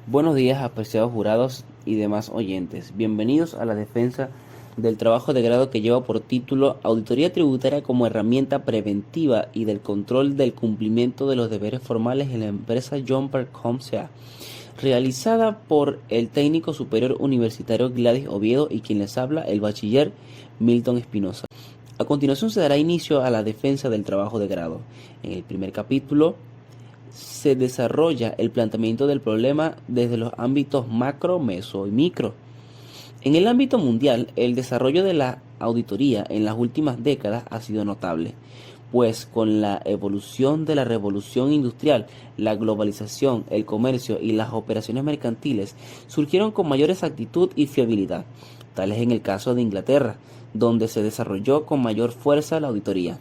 Buenos días, apreciados jurados y demás oyentes. Bienvenidos a la defensa del trabajo de grado que lleva por título Auditoría Tributaria como herramienta preventiva y del control del cumplimiento de los deberes formales en la empresa Jumper C.A., realizada por el técnico superior universitario Gladys Oviedo y quien les habla, el bachiller Milton Espinosa. A continuación se dará inicio a la defensa del trabajo de grado. En el primer capítulo se desarrolla el planteamiento del problema desde los ámbitos macro, meso y micro. En el ámbito mundial, el desarrollo de la auditoría en las últimas décadas ha sido notable, pues con la evolución de la revolución industrial, la globalización, el comercio y las operaciones mercantiles surgieron con mayor exactitud y fiabilidad. Tal es en el caso de Inglaterra, donde se desarrolló con mayor fuerza la auditoría.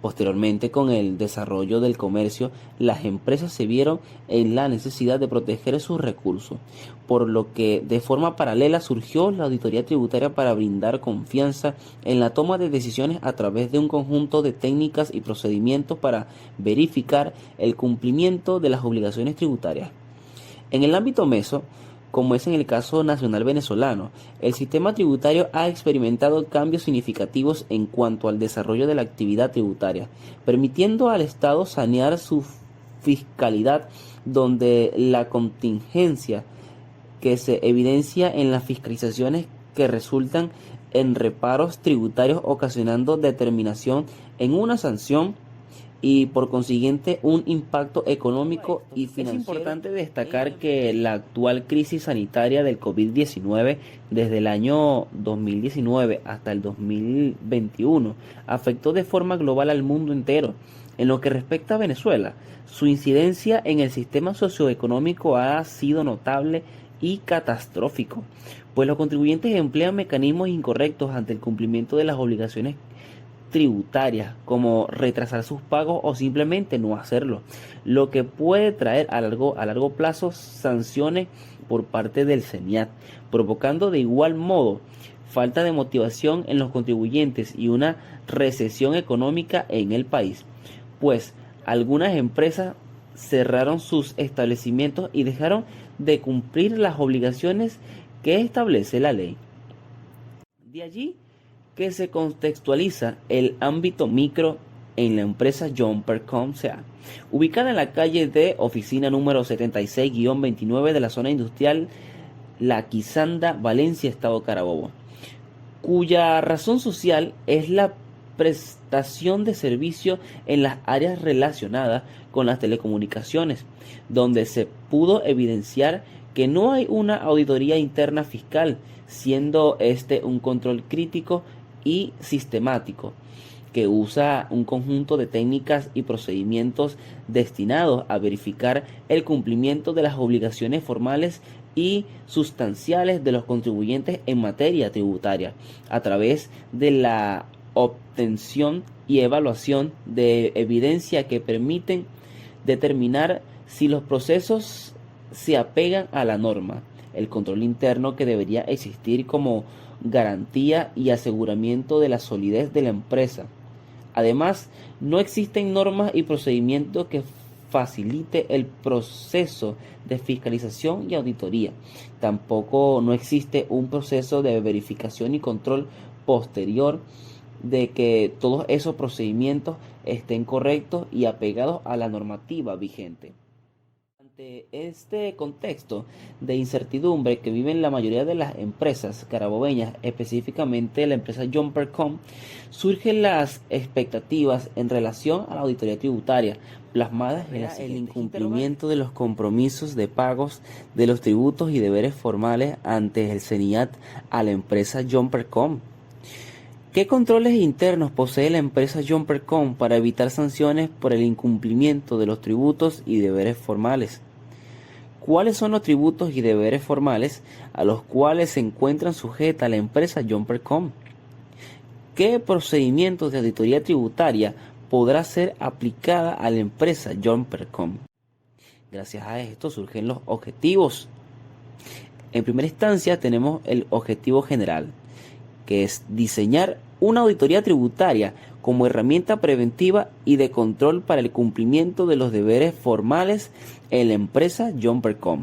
Posteriormente, con el desarrollo del comercio, las empresas se vieron en la necesidad de proteger sus recursos, por lo que de forma paralela surgió la auditoría tributaria para brindar confianza en la toma de decisiones a través de un conjunto de técnicas y procedimientos para verificar el cumplimiento de las obligaciones tributarias. En el ámbito meso, como es en el caso nacional venezolano, el sistema tributario ha experimentado cambios significativos en cuanto al desarrollo de la actividad tributaria, permitiendo al Estado sanear su fiscalidad, donde la contingencia que se evidencia en las fiscalizaciones que resultan en reparos tributarios ocasionando determinación en una sanción y por consiguiente un impacto económico y financiero. Es importante destacar que la actual crisis sanitaria del COVID-19 desde el año 2019 hasta el 2021 afectó de forma global al mundo entero. En lo que respecta a Venezuela, su incidencia en el sistema socioeconómico ha sido notable y catastrófico, pues los contribuyentes emplean mecanismos incorrectos ante el cumplimiento de las obligaciones tributarias, como retrasar sus pagos o simplemente no hacerlo, lo que puede traer a largo plazo sanciones por parte del CENIAT, provocando de igual modo falta de motivación en los contribuyentes y una recesión económica en el país, pues algunas empresas cerraron sus establecimientos y dejaron de cumplir las obligaciones que establece la ley. De allí que se contextualiza el ámbito micro en la empresa Jumper C.A., ubicada en la calle de oficina número 76-29 de la zona industrial La Quisanda, Valencia, Estado Carabobo, cuya razón social es la prestación de servicio en las áreas relacionadas con las telecomunicaciones, donde se pudo evidenciar que no hay una auditoría interna fiscal, siendo este un control crítico y sistemático que usa un conjunto de técnicas y procedimientos destinados a verificar el cumplimiento de las obligaciones formales y sustanciales de los contribuyentes en materia tributaria a través de la obtención y evaluación de evidencia que permiten determinar si los procesos se apegan a la norma, el control interno que debería existir como garantía y aseguramiento de la solidez de la empresa. Además, no existen normas y procedimientos que facilite el proceso de fiscalización y auditoría. Tampoco no existe un proceso de verificación y control posterior de que todos esos procedimientos estén correctos y apegados a la normativa vigente. Ante este contexto de incertidumbre que viven la mayoría de las empresas carabobeñas, específicamente la empresa Jumper C.A., surgen las expectativas en relación a la auditoría tributaria, plasmadas en el incumplimiento de los compromisos de pagos de los tributos y deberes formales ante el CENIAT a la empresa Jumper C.A. ¿Qué controles internos posee la empresa Jumper C.A. para evitar sanciones por el incumplimiento de los tributos y deberes formales? ¿Cuáles son los tributos y deberes formales a los cuales se encuentran sujeta la empresa Jumper C.A.? ¿Qué procedimientos de auditoría tributaria podrá ser aplicada a la empresa Jumper C.A.? Gracias a esto surgen los objetivos. En primera instancia tenemos el objetivo general, que es diseñar una auditoría tributaria como herramienta preventiva y de control para el cumplimiento de los deberes formales en la empresa Jumper C.A.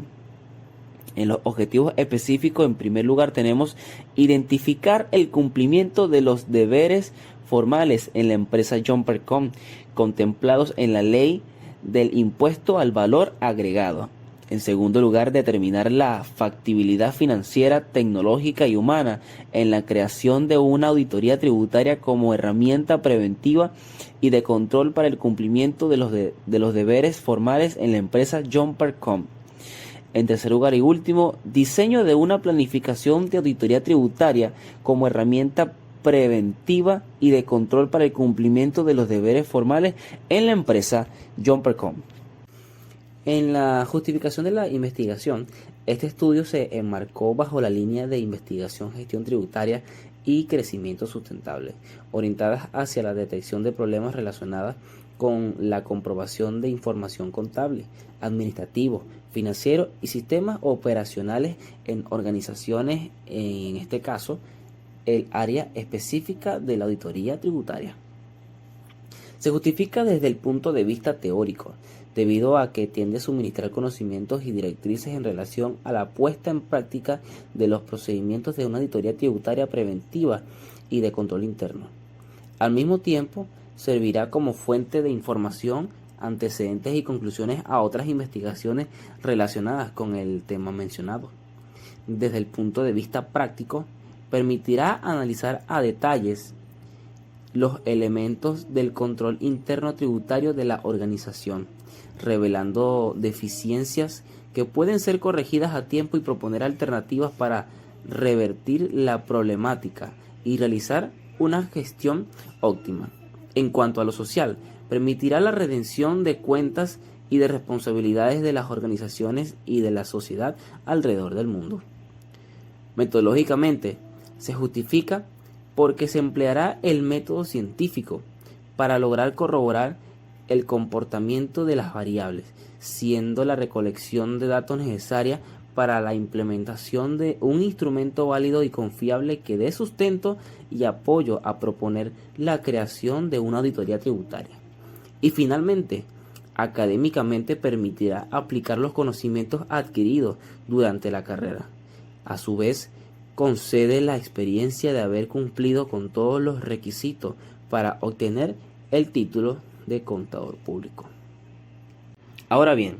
En los objetivos específicos, en primer lugar, tenemos identificar el cumplimiento de los deberes formales en la empresa Jumper.com contemplados en la ley del impuesto al valor agregado. En segundo lugar, determinar la factibilidad financiera, tecnológica y humana en la creación de una auditoría tributaria como herramienta preventiva y de control para el cumplimiento de los deberes formales en la empresa Jumper.com. En tercer lugar y último, diseño de una planificación de auditoría tributaria como herramienta preventiva y de control para el cumplimiento de los deberes formales en la empresa Jumper.com. En la justificación de la investigación, este estudio se enmarcó bajo la línea de investigación, gestión tributaria y crecimiento sustentable, orientadas hacia la detección de problemas relacionados con la comprobación de información contable, administrativo, financiero y sistemas operacionales en organizaciones, en este caso, el área específica de la auditoría tributaria. Se justifica desde el punto de vista teórico, debido a que tiende a suministrar conocimientos y directrices en relación a la puesta en práctica de los procedimientos de una auditoría tributaria preventiva y de control interno. Al mismo tiempo, servirá como fuente de información, antecedentes y conclusiones a otras investigaciones relacionadas con el tema mencionado. Desde el punto de vista práctico, permitirá analizar a detalles los elementos del control interno tributario de la organización, revelando deficiencias que pueden ser corregidas a tiempo y proponer alternativas para revertir la problemática y realizar una gestión óptima. En cuanto a lo social, permitirá la redención de cuentas y de responsabilidades de las organizaciones y de la sociedad alrededor del mundo. Metodológicamente, se justifica porque se empleará el método científico para lograr corroborar el comportamiento de las variables, siendo la recolección de datos necesaria para la implementación de un instrumento válido y confiable que dé sustento y apoyo a proponer la creación de una auditoría tributaria. Y finalmente, académicamente permitirá aplicar los conocimientos adquiridos durante la carrera. A su vez, concede la experiencia de haber cumplido con todos los requisitos para obtener el título de contador público. Ahora bien,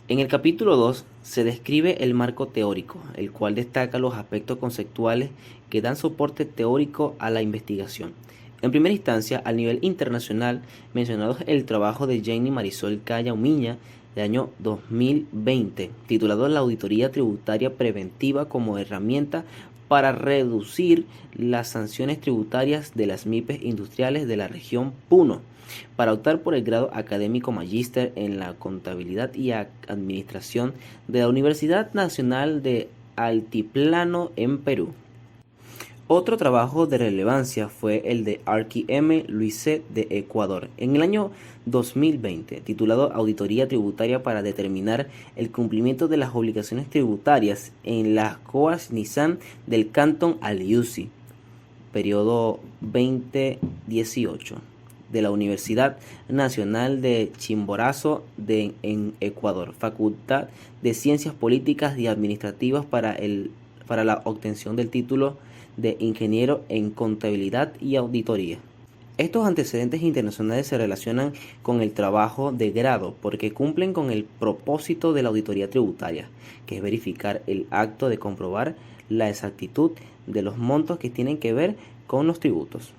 en el capítulo 2 se describe el marco teórico, el cual destaca los aspectos conceptuales que dan soporte teórico a la investigación. En primera instancia, al nivel internacional, mencionados el trabajo de Jenny Marisol Calla Umiña, de año 2020, titulado La Auditoría Tributaria Preventiva como herramienta para reducir las sanciones tributarias de las MIPES industriales de la región Puno, para optar por el grado académico magíster en la contabilidad y administración de la Universidad Nacional de Altiplano en Perú. Otro trabajo de relevancia fue el de Arqui M. Luiset de Ecuador en el año 2020, titulado Auditoría Tributaria para determinar el cumplimiento de las obligaciones tributarias en las COAS Nissan del Cantón Aliusi, periodo 2018, de la Universidad Nacional de Chimborazo en Ecuador, Facultad de Ciencias Políticas y Administrativas para la obtención del título de ingeniero en contabilidad y auditoría. Estos antecedentes internacionales se relacionan con el trabajo de grado porque cumplen con el propósito de la auditoría tributaria, que es verificar el acto de comprobar la exactitud de los montos que tienen que ver con los tributos.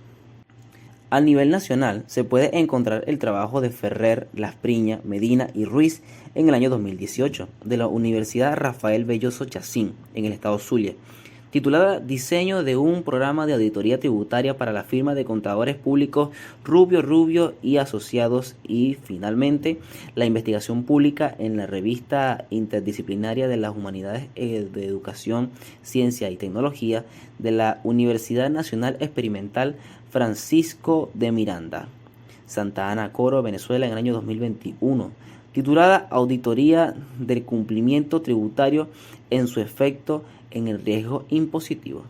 A nivel nacional se puede encontrar el trabajo de Ferrer, Laspriña, Medina y Ruiz en el año 2018 de la Universidad Rafael Belloso Chacín en el estado Zulia, titulada Diseño de un programa de auditoría tributaria para la firma de contadores públicos Rubio y Asociados, y finalmente la investigación pública en la revista interdisciplinaria de las humanidades de educación, ciencia y tecnología de la Universidad Nacional Experimental Francisco de Miranda, Santa Ana, Coro, Venezuela, en el año 2021, titulada Auditoría del cumplimiento tributario en su efecto en el riesgo impositivo.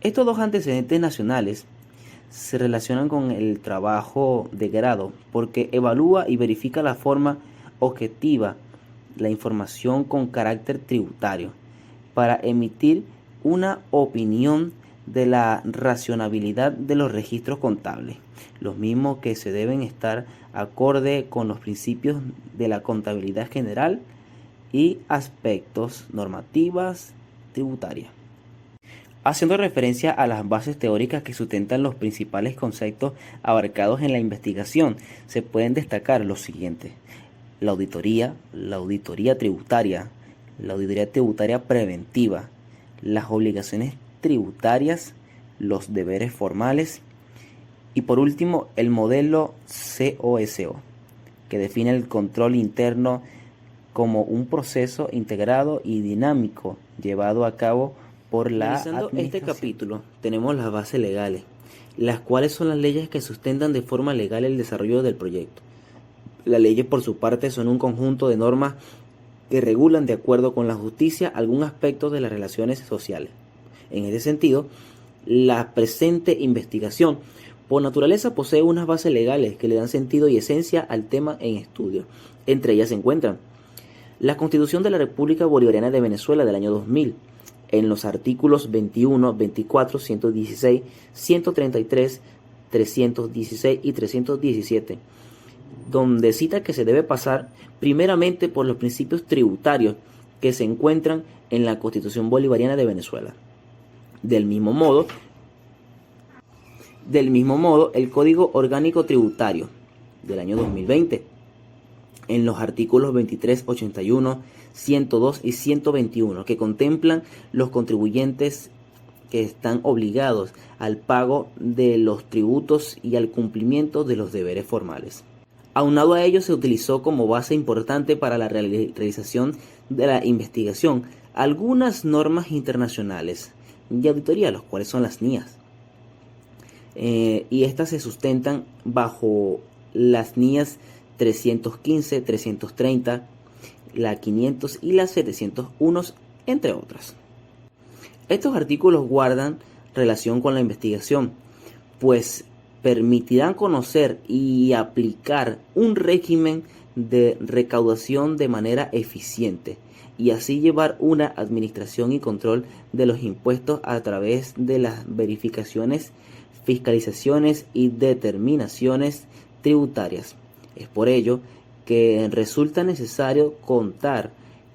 Estos dos antecedentes nacionales se relacionan con el trabajo de grado porque evalúa y verifica la forma objetiva la información con carácter tributario, para emitir una opinión de la racionalidad de los registros contables, los mismos que se deben estar acorde con los principios de la contabilidad general y aspectos normativas tributarias. Haciendo referencia a las bases teóricas que sustentan los principales conceptos abarcados en la investigación, se pueden destacar los siguientes: la auditoría tributaria, la auditoría tributaria preventiva, las obligaciones tributarias, los deberes formales y por último el modelo COSO, que define el control interno como un proceso integrado y dinámico llevado a cabo por la administración. Este capítulo tenemos las bases legales, las cuales son las leyes que sustentan de forma legal el desarrollo del proyecto. Las leyes por su parte son un conjunto de normas que regulan de acuerdo con la justicia algún aspecto de las relaciones sociales. En ese sentido, la presente investigación por naturaleza posee unas bases legales que le dan sentido y esencia al tema en estudio. Entre ellas se encuentran la Constitución de la República Bolivariana de Venezuela del año 2000, en los artículos 21, 24, 116, 133, 316 y 317, donde cita que se debe pasar primeramente por los principios tributarios que se encuentran en la Constitución Bolivariana de Venezuela. Del mismo modo, el Código Orgánico Tributario del año 2020, en los artículos 23, 81, 102 y 121, que contemplan los contribuyentes que están obligados al pago de los tributos y al cumplimiento de los deberes formales. Aunado a ello, se utilizó como base importante para la realización de la investigación algunas normas internacionales de auditoría, los cuales son las NIAS. Y estas se sustentan bajo las NIAS 315, 330, la 500 y la 701, entre otras. Estos artículos guardan relación con la investigación, pues permitirán conocer y aplicar un régimen de recaudación de manera eficiente y así llevar una administración y control de los impuestos a través de las verificaciones, fiscalizaciones y determinaciones tributarias. Es por ello que resulta necesario contar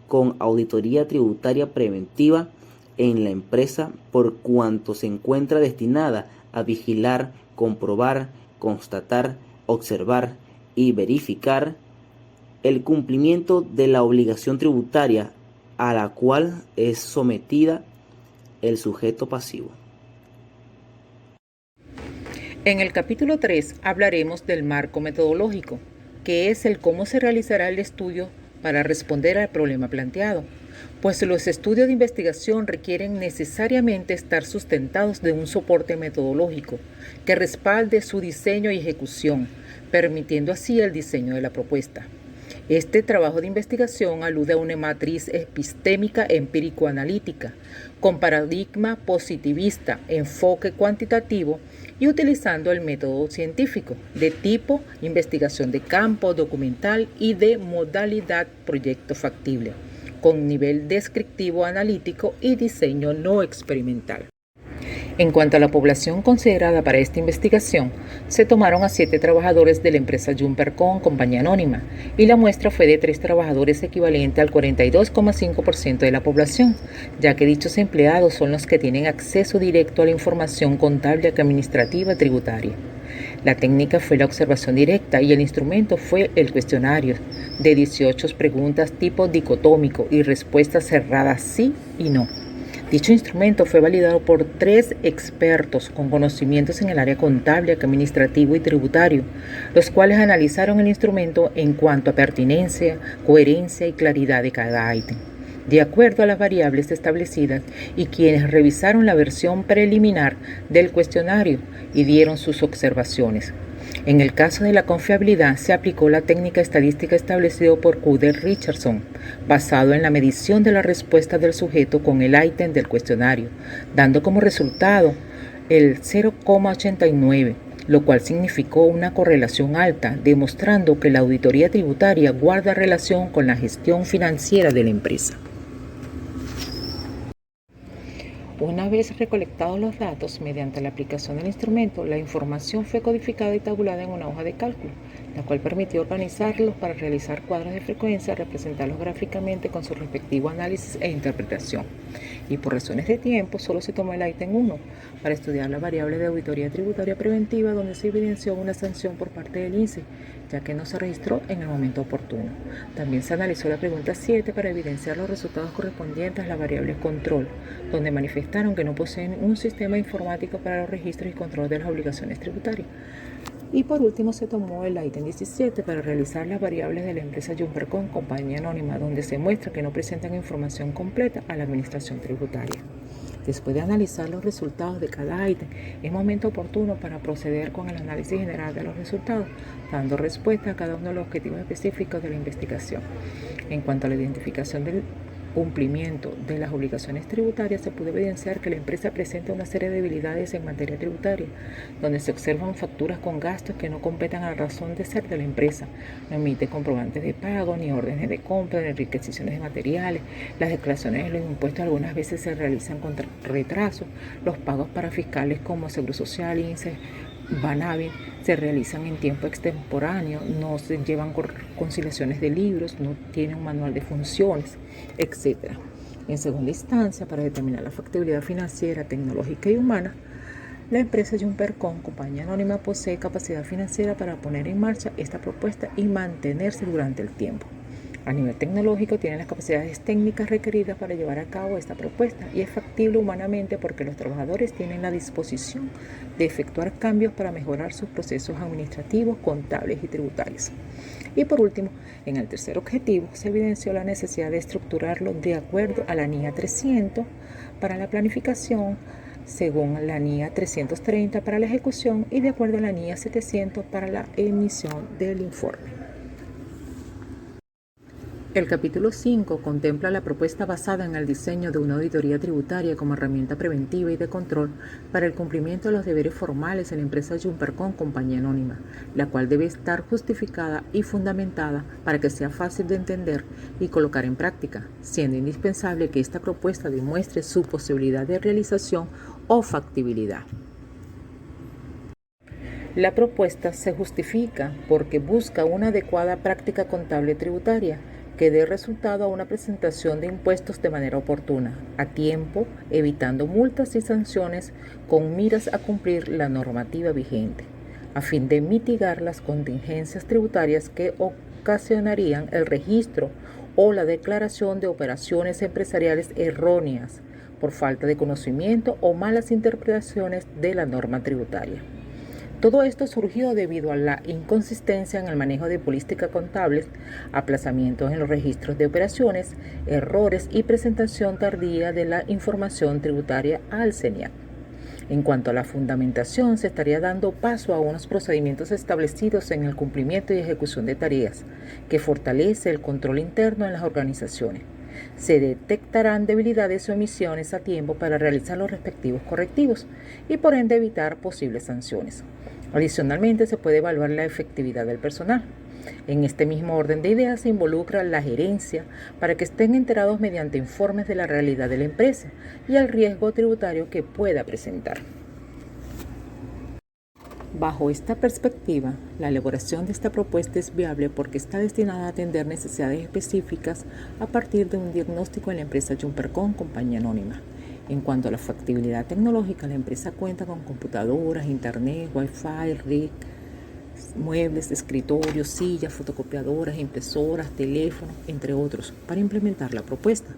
con auditoría tributaria preventiva en la empresa, por cuanto se encuentra destinada a vigilar, comprobar, constatar, observar y verificar el cumplimiento de la obligación tributaria a la cual es sometida el sujeto pasivo. En el capítulo 3 hablaremos del marco metodológico, que es el cómo se realizará el estudio para responder al problema planteado, pues los estudios de investigación requieren necesariamente estar sustentados de un soporte metodológico que respalde su diseño y ejecución, permitiendo así el diseño de la propuesta. Este trabajo de investigación alude a una matriz epistémica empírico-analítica, con paradigma positivista, enfoque cuantitativo y utilizando el método científico de tipo investigación de campo, documental y de modalidad proyecto factible, con nivel descriptivo analítico y diseño no experimental. En cuanto a la población considerada para esta investigación, se tomaron a 7 trabajadores de la empresa Jumpercon, compañía anónima, y la muestra fue de 3 trabajadores equivalente al 42,5% de la población, ya que dichos empleados son los que tienen acceso directo a la información contable, administrativa y tributaria. La técnica fue la observación directa y el instrumento fue el cuestionario de 18 preguntas tipo dicotómico y respuestas cerradas sí y no. Dicho instrumento fue validado por 3 expertos con conocimientos en el área contable, administrativo y tributario, los cuales analizaron el instrumento en cuanto a pertinencia, coherencia y claridad de cada ítem, de acuerdo a las variables establecidas, y quienes revisaron la versión preliminar del cuestionario y dieron sus observaciones. En el caso de la confiabilidad, se aplicó la técnica estadística establecida por Cudell-Richardson, basado en la medición de la respuesta del sujeto con el ítem del cuestionario, dando como resultado el 0,89, lo cual significó una correlación alta, demostrando que la auditoría tributaria guarda relación con la gestión financiera de la empresa. Una vez recolectados los datos, mediante la aplicación del instrumento, la información fue codificada y tabulada en una hoja de cálculo, la cual permitió organizarlos para realizar cuadros de frecuencia, representarlos gráficamente con su respectivo análisis e interpretación. Y por razones de tiempo, solo se tomó el ítem 1 para estudiar la variable de auditoría tributaria preventiva, donde se evidenció una sanción por parte del INSE, ya que no se registró en el momento oportuno. También se analizó la pregunta 7 para evidenciar los resultados correspondientes a la variable control, donde manifestaron que no poseen un sistema informático para los registros y control de las obligaciones tributarias. Y por último se tomó el ítem 17 para realizar las variables de la empresa Jumpercom, compañía anónima, donde se muestra que no presentan información completa a la administración tributaria. Después de analizar los resultados de cada ítem, es momento oportuno para proceder con el análisis general de los resultados, dando respuesta a cada uno de los objetivos específicos de la investigación. En cuanto a la identificación del cumplimiento de las obligaciones tributarias, se pudo evidenciar que la empresa presenta una serie de debilidades en materia tributaria, donde se observan facturas con gastos que no completan a la razón de ser de la empresa, no emite comprobantes de pago, ni órdenes de compra, ni requisiciones de materiales, las declaraciones de los impuestos algunas veces se realizan con retraso, los pagos para fiscales como Seguro Social, INSE, Banavi se realizan en tiempo extemporáneo, no se llevan conciliaciones de libros, no tienen un manual de funciones, etc. En segunda instancia, para determinar la factibilidad financiera, tecnológica y humana, la empresa Jumpercom, compañía anónima, posee capacidad financiera para poner en marcha esta propuesta y mantenerse durante el tiempo. A nivel tecnológico, tiene las capacidades técnicas requeridas para llevar a cabo esta propuesta y es factible humanamente porque los trabajadores tienen la disposición de efectuar cambios para mejorar sus procesos administrativos, contables y tributarios. Y por último, en el tercer objetivo, se evidenció la necesidad de estructurarlo de acuerdo a la NIA 300 para la planificación, según la NIA 330 para la ejecución y de acuerdo a la NIA 700 para la emisión del informe. El capítulo 5 contempla la propuesta basada en el diseño de una auditoría tributaria como herramienta preventiva y de control para el cumplimiento de los deberes formales en la empresa Jumpercom, compañía anónima, la cual debe estar justificada y fundamentada para que sea fácil de entender y colocar en práctica, siendo indispensable que esta propuesta demuestre su posibilidad de realización o factibilidad. La propuesta se justifica porque busca una adecuada práctica contable tributaria que dé resultado a una presentación de impuestos de manera oportuna, a tiempo, evitando multas y sanciones con miras a cumplir la normativa vigente, a fin de mitigar las contingencias tributarias que ocasionarían el registro o la declaración de operaciones empresariales erróneas por falta de conocimiento o malas interpretaciones de la norma tributaria. Todo esto surgió debido a la inconsistencia en el manejo de políticas contables, aplazamientos en los registros de operaciones, errores y presentación tardía de la información tributaria al CENIAC. En cuanto a la fundamentación, se estaría dando paso a unos procedimientos establecidos en el cumplimiento y ejecución de tareas, que fortalece el control interno en las organizaciones. Se detectarán debilidades o omisiones a tiempo para realizar los respectivos correctivos y por ende evitar posibles sanciones. Adicionalmente, se puede evaluar la efectividad del personal. En este mismo orden de ideas se involucra la gerencia para que estén enterados mediante informes de la realidad de la empresa y el riesgo tributario que pueda presentar. Bajo esta perspectiva, la elaboración de esta propuesta es viable porque está destinada a atender necesidades específicas a partir de un diagnóstico en la empresa Jumpercom, compañía anónima. En cuanto a la factibilidad tecnológica, la empresa cuenta con computadoras, internet, wifi, RIC, muebles, escritorios, sillas, fotocopiadoras, impresoras, teléfonos, entre otros, para implementar la propuesta,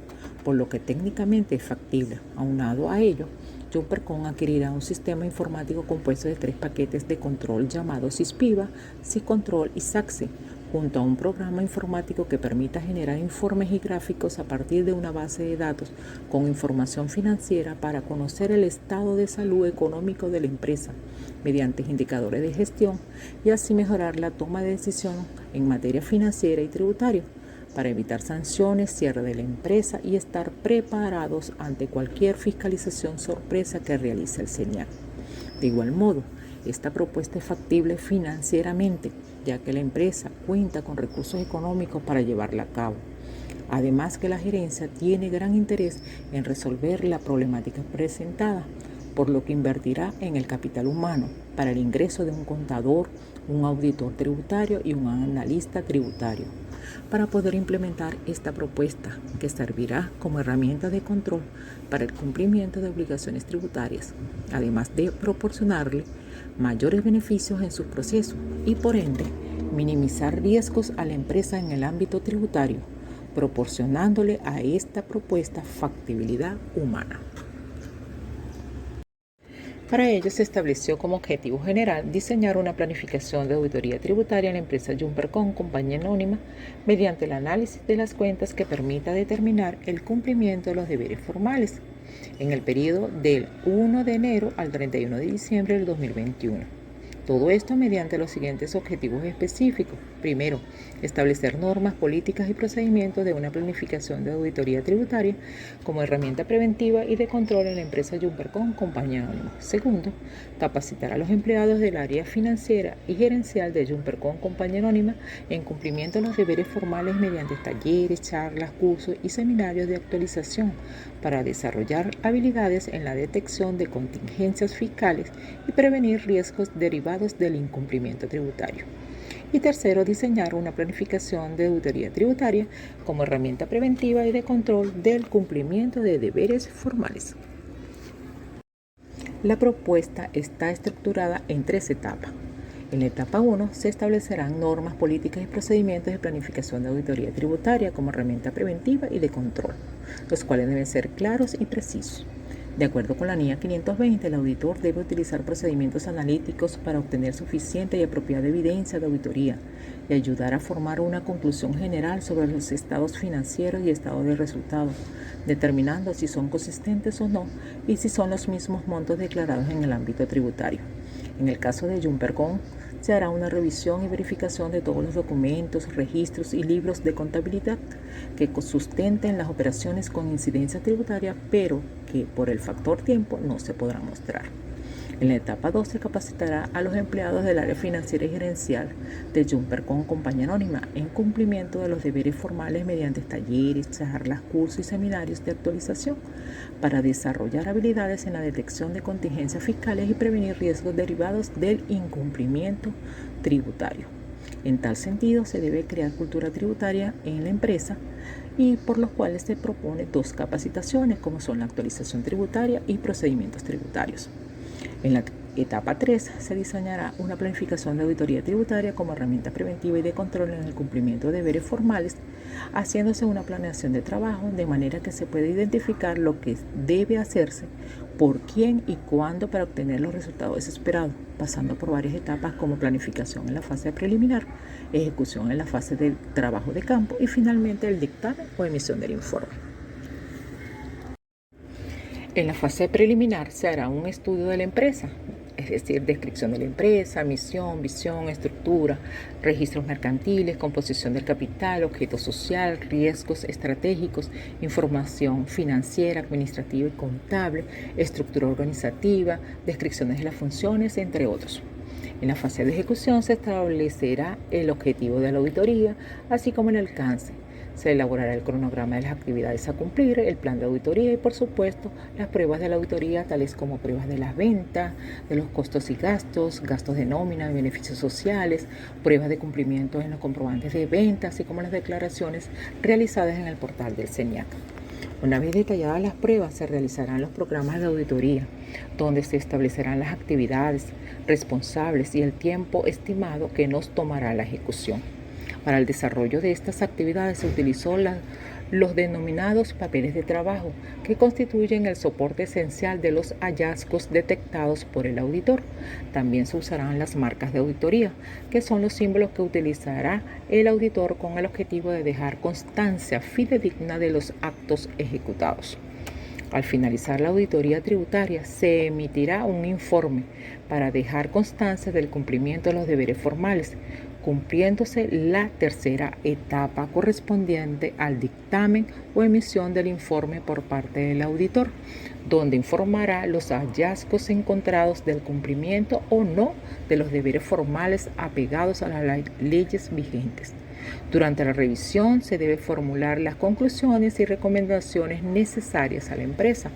por lo que técnicamente es factible. Aunado a ello, Jumpercom adquirirá un sistema informático compuesto de 3 paquetes de control llamados SISPIVA, SIControl y SACSI, junto a un programa informático que permita generar informes y gráficos a partir de una base de datos con información financiera para conocer el estado de salud económico de la empresa mediante indicadores de gestión y así mejorar la toma de decisión en materia financiera y tributaria para evitar sanciones, cierre de la empresa y estar preparados ante cualquier fiscalización sorpresa que realice el CENIAC. De igual modo, esta propuesta es factible financieramente, ya que la empresa cuenta con recursos económicos para llevarla a cabo. Además que la gerencia tiene gran interés en resolver la problemática presentada, por lo que invertirá en el capital humano para el ingreso de un contador, un auditor tributario y un analista tributario, para poder implementar esta propuesta que servirá como herramienta de control para el cumplimiento de obligaciones tributarias, además de proporcionarle mayores beneficios en sus procesos y por ende minimizar riesgos a la empresa en el ámbito tributario, proporcionándole a esta propuesta factibilidad humana. Para ello se estableció como objetivo general diseñar una planificación de auditoría tributaria en la empresa Jumpercom, compañía anónima, mediante el análisis de las cuentas que permita determinar el cumplimiento de los deberes formales en el periodo del 1 de enero al 31 de diciembre del 2021. Todo esto mediante los siguientes objetivos específicos. Primero, establecer normas, políticas y procedimientos de una planificación de auditoría tributaria como herramienta preventiva y de control en la empresa Jumpercom, compañía anónima. Segundo, capacitar a los empleados del área financiera y gerencial de Jumpercom, compañía anónima, en cumplimiento de los deberes formales mediante talleres, charlas, cursos y seminarios de actualización para desarrollar habilidades en la detección de contingencias fiscales y prevenir riesgos derivados del incumplimiento tributario. Y tercero, diseñar una planificación de auditoría tributaria como herramienta preventiva y de control del cumplimiento de deberes formales. La propuesta está estructurada en 3 etapas. En la etapa 1 se establecerán normas, políticas y procedimientos de planificación de auditoría tributaria como herramienta preventiva y de control, los cuales deben ser claros y precisos. De acuerdo con la NIA 520, el auditor debe utilizar procedimientos analíticos para obtener suficiente y apropiada evidencia de auditoría y ayudar a formar una conclusión general sobre los estados financieros y estado de resultados, determinando si son consistentes o no y si son los mismos montos declarados en el ámbito tributario. En el caso de Jumpercom, se hará una revisión y verificación de todos los documentos, registros y libros de contabilidad que sustenten las operaciones con incidencia tributaria, pero que por el factor tiempo no se podrán mostrar. En la etapa 2 se capacitará a los empleados del área financiera y gerencial de Jumpercom, compañía anónima, en cumplimiento de los deberes formales mediante talleres, charlas, cursos y seminarios de actualización para desarrollar habilidades en la detección de contingencias fiscales y prevenir riesgos derivados del incumplimiento tributario. En tal sentido, se debe crear cultura tributaria en la empresa y por los cuales se propone 2 capacitaciones, como son la actualización tributaria y procedimientos tributarios. En la etapa 3 se diseñará una planificación de auditoría tributaria como herramienta preventiva y de control en el cumplimiento de deberes formales, haciéndose una planeación de trabajo de manera que se pueda identificar lo que debe hacerse, por quién y cuándo para obtener los resultados esperados, pasando por varias etapas como planificación en la fase preliminar, ejecución en la fase de trabajo de campo y finalmente el dictamen o emisión del informe. En la fase preliminar se hará un estudio de la empresa, es decir, descripción de la empresa, misión, visión, estructura, registros mercantiles, composición del capital, objeto social, riesgos estratégicos, información financiera, administrativa y contable, estructura organizativa, descripciones de las funciones, entre otros. En la fase de ejecución se establecerá el objetivo de la auditoría, así como el alcance. Se elaborará el cronograma de las actividades a cumplir, el plan de auditoría y, por supuesto, las pruebas de la auditoría, tales como pruebas de las ventas, de los costos y gastos, gastos de nómina, de beneficios sociales, pruebas de cumplimiento en los comprobantes de venta, así como las declaraciones realizadas en el portal del CENIAC. Una vez detalladas las pruebas, se realizarán los programas de auditoría, donde se establecerán las actividades, responsables y el tiempo estimado que nos tomará la ejecución. Para el desarrollo de estas actividades se utilizó los denominados papeles de trabajo, que constituyen el soporte esencial de los hallazgos detectados por el auditor. También se usarán las marcas de auditoría, que son los símbolos que utilizará el auditor con el objetivo de dejar constancia fidedigna de los actos ejecutados. Al finalizar la auditoría tributaria, se emitirá un informe para dejar constancia del cumplimiento de los deberes formales, cumpliéndose la tercera etapa correspondiente al dictamen o emisión del informe por parte del auditor, donde informará los hallazgos encontrados del cumplimiento o no de los deberes formales apegados a las leyes vigentes. Durante la revisión se debe formular las conclusiones y recomendaciones necesarias a la empresa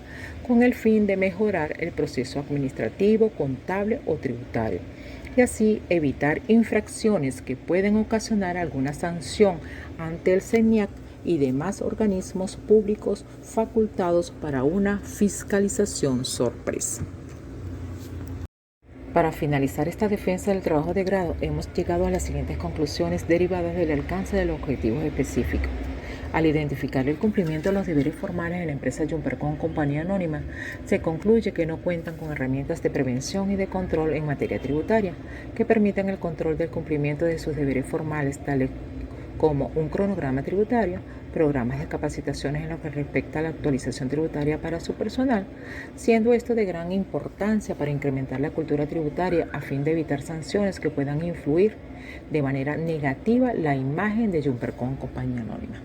con el fin de mejorar el proceso administrativo, contable o tributario y así evitar infracciones que pueden ocasionar alguna sanción ante el SENIAC y demás organismos públicos facultados para una fiscalización sorpresa. Para finalizar esta defensa del trabajo de grado, hemos llegado a las siguientes conclusiones derivadas del alcance de los objetivos específicos. Al identificar el cumplimiento de los deberes formales de la empresa Jumpercom Compañía Anónima, se concluye que no cuentan con herramientas de prevención y de control en materia tributaria que permitan el control del cumplimiento de sus deberes formales, tales como un cronograma tributario, programas de capacitaciones en lo que respecta a la actualización tributaria para su personal, siendo esto de gran importancia para incrementar la cultura tributaria a fin de evitar sanciones que puedan influir de manera negativa la imagen de Jumpercom Compañía Anónima.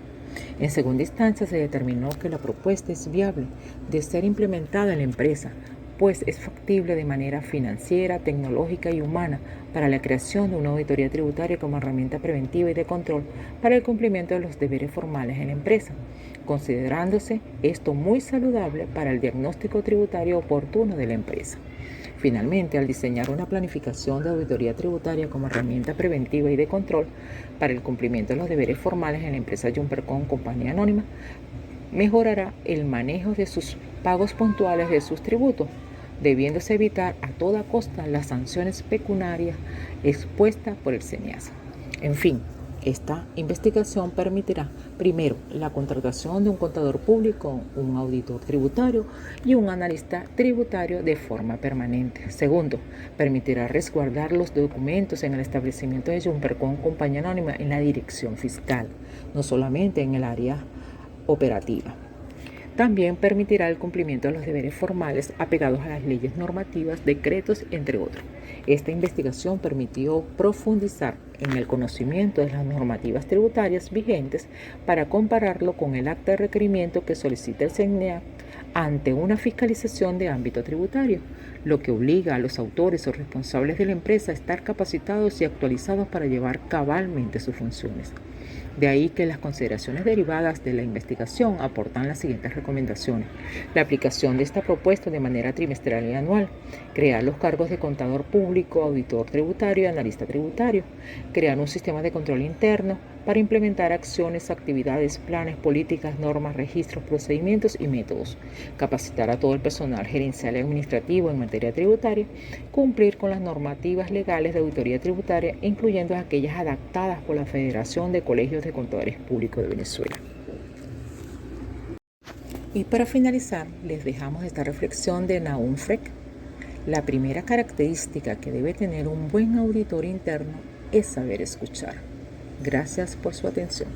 En segunda instancia, se determinó que la propuesta es viable de ser implementada en la empresa, pues es factible de manera financiera, tecnológica y humana para la creación de una auditoría tributaria como herramienta preventiva y de control para el cumplimiento de los deberes formales en la empresa, considerándose esto muy saludable para el diagnóstico tributario oportuno de la empresa. Finalmente, al diseñar una planificación de auditoría tributaria como herramienta preventiva y de control para el cumplimiento de los deberes formales en la empresa Jumpercom Compañía Anónima, mejorará el manejo de sus pagos puntuales de sus tributos, debiéndose evitar a toda costa las sanciones pecuniarias expuestas por el SENIAS. En fin, esta investigación permitirá, primero, la contratación de un contador público, un auditor tributario y un analista tributario de forma permanente. Segundo, permitirá resguardar los documentos en el establecimiento de Jumpercom Compañía Anónima en la dirección fiscal, no solamente en el área operativa. También permitirá el cumplimiento de los deberes formales apegados a las leyes normativas, decretos, entre otros. Esta investigación permitió profundizar en el conocimiento de las normativas tributarias vigentes para compararlo con el acta de requerimiento que solicita el SENIAC ante una fiscalización de ámbito tributario, lo que obliga a los autores o responsables de la empresa a estar capacitados y actualizados para llevar cabalmente sus funciones. De ahí que las consideraciones derivadas de la investigación aportan las siguientes recomendaciones. La aplicación de esta propuesta de manera trimestral y anual. Crear los cargos de contador público, auditor tributario y analista tributario. Crear un sistema de control interno para implementar acciones, actividades, planes, políticas, normas, registros, procedimientos y métodos. Capacitar a todo el personal gerencial y administrativo en materia tributaria. Cumplir con las normativas legales de auditoría tributaria, incluyendo aquellas adaptadas por la Federación de Colegios de Contadores Públicos de Venezuela. Y para finalizar, les dejamos esta reflexión de Nahum Freck. La primera característica que debe tener un buen auditor interno es saber escuchar. Gracias por su atención.